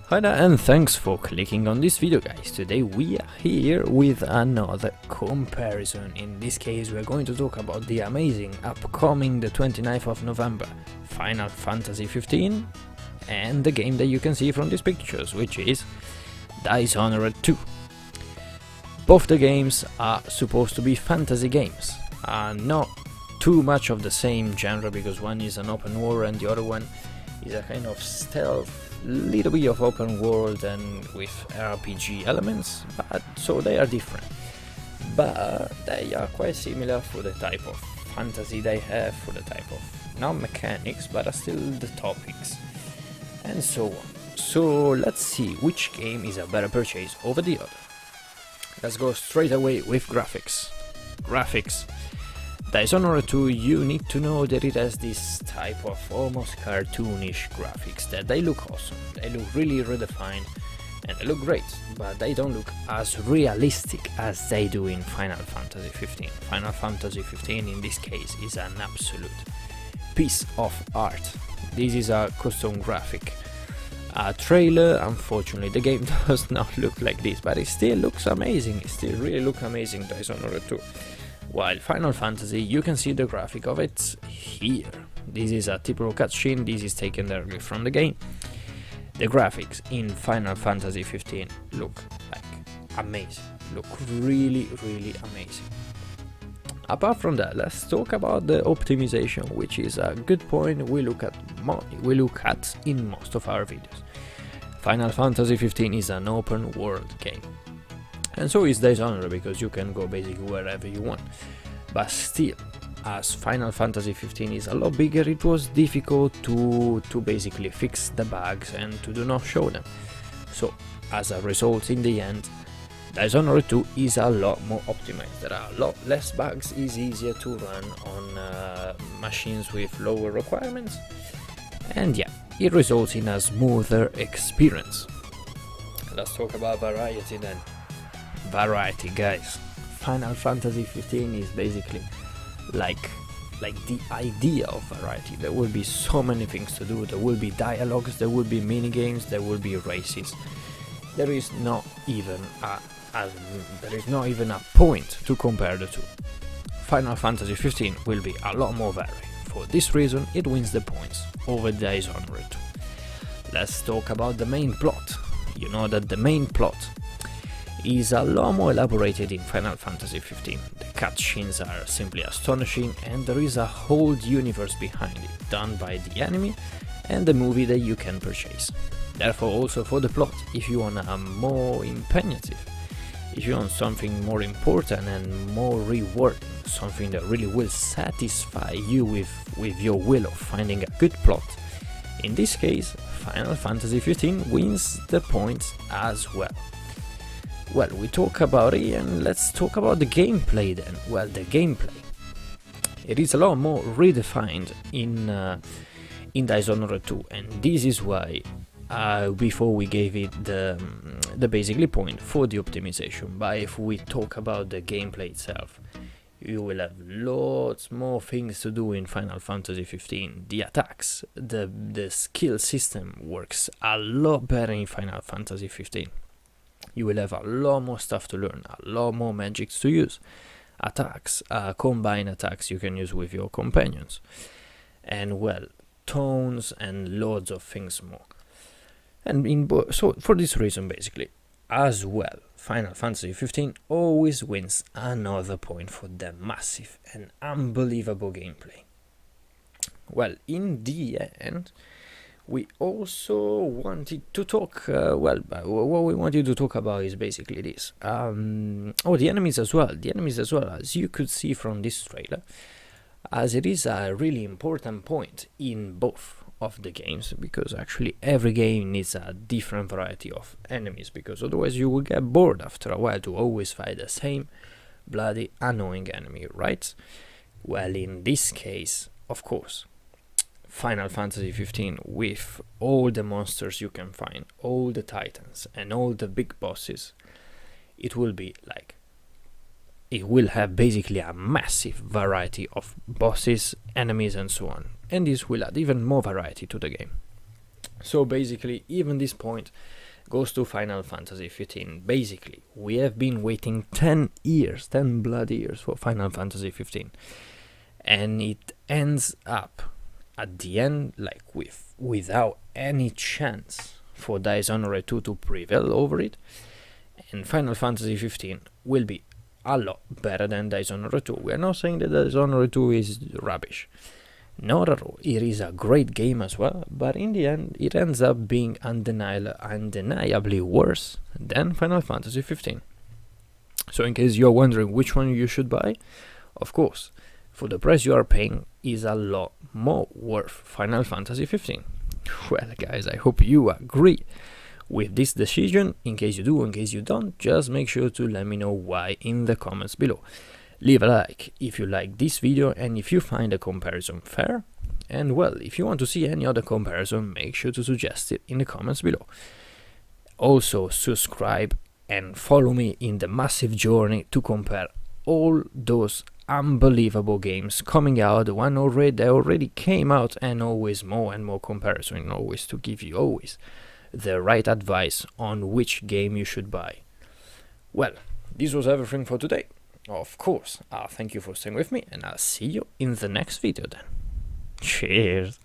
Hi there and thanks for clicking on this video, guys. Today we are here with another comparison. In this case we're going to talk about the amazing upcoming the 29th of November Final Fantasy 15 and the game that you can see from these pictures, which is Dishonored 2. Both the games are supposed to be fantasy games, not too much of the same genre, because one is an open world and the other one is a kind of stealth, little bit of open world and with RPG elements, but so they are different, but they are quite similar for the type of fantasy they have, for the type of not mechanics but are still the topics and so on. So let's see which game is a better purchase over the other. Let's go straight away with graphics. Dishonored 2, you need to know that it has this type of almost cartoonish graphics that they look awesome, they look really redefined and they look great, but they don't look as realistic as they do in Final Fantasy 15. Final Fantasy 15 in this case is an absolute piece of art. This is a custom graphic. A trailer, unfortunately the game does not look like this, but it still looks amazing, it still really looks amazing, Dishonored 2. While Final Fantasy, you can see the graphic of it here. This is a typical cutscene, this is taken directly from the game. The graphics in Final Fantasy 15 look like amazing, look really amazing. Apart from that, let's talk about the optimization, which is a good point we look at in most of our videos. Final Fantasy 15 is an open world game. And so is Dishonored, because you can go basically wherever you want. But still, as Final Fantasy 15 is a lot bigger, it was difficult to basically fix the bugs and to do not show them. So, as a result, in the end, Dishonored 2 is a lot more optimized. There are a lot less bugs, it's easier to run on machines with lower requirements. And yeah, it results in a smoother experience. Let's talk about variety then. Variety, guys. Final Fantasy 15 is basically like the idea of variety. There will be so many things to do. There will be dialogues, there will be mini games, there will be races. There is not even a point to compare the two. Final Fantasy 15 will be a lot more varied. For this reason, it wins the points over Dishonored 2. Let's talk about the main plot. You know that the main plot is a lot more elaborated in Final Fantasy 15. The cutscenes are simply astonishing and there is a whole universe behind it, done by the anime and the movie that you can purchase. Therefore, also for the plot, if you want a more impegnative, if you want something more important and more rewarding, something that really will satisfy you with your will of finding a good plot, in this case, Final Fantasy 15 wins the points as well. Well, we talk about it and let's talk about the gameplay then. Well, the gameplay, it is a lot more redefined in Dishonored 2, and this is why before we gave it the basically point for the optimization. But if we talk about the gameplay itself, you will have lots more things to do in Final Fantasy 15. The attacks, the skill system works a lot better in Final Fantasy 15. You will have a lot more stuff to learn, a lot more magics to use, attacks, combined attacks you can use with your companions, and well, tones and loads of things more. And so for this reason, basically, as well, Final Fantasy 15 always wins another point for the massive and unbelievable gameplay. Well, in the end, we also wanted to talk, what we wanted to talk about is basically this. The enemies as well. The enemies as well, as you could see from this trailer, as it is a really important point in both of the games, because actually every game needs a different variety of enemies, because otherwise you will get bored after a while to always fight the same bloody annoying enemy, right? Well, in this case, of course, Final Fantasy 15, with all the monsters you can find, all the titans and all the big bosses, it will have basically a massive variety of bosses, enemies and so on, and this will add even more variety to the game. So basically, even this point goes to Final Fantasy 15. Basically, we have been waiting 10 years, 10 bloody years for Final Fantasy 15. And it ends up at the end like without any chance for Dishonored 2 to prevail over it. And Final Fantasy 15 will be a lot better than Dishonored 2. We are not saying that Dishonored 2 is rubbish. Not at all. It is a great game as well, but in the end, it ends up being undeniably worse than Final Fantasy 15. So in case you're wondering which one you should buy, of course, for the price you are paying is a lot more worth Final Fantasy 15. Well guys, I hope you agree with this decision. In case you do, in case you don't, just make sure to let me know why in the comments below. Leave a like if you like this video and if you find the comparison fair. And well, if you want to see any other comparison, make sure to suggest it in the comments below. Also subscribe and follow me in the massive journey to compare all those unbelievable games coming out, the one that already came out, and always more and more comparison, always to give you always the right advice on which game you should buy. Well, this was everything for today. Of course, I'll thank you for staying with me, and I'll see you in the next video then. Cheers!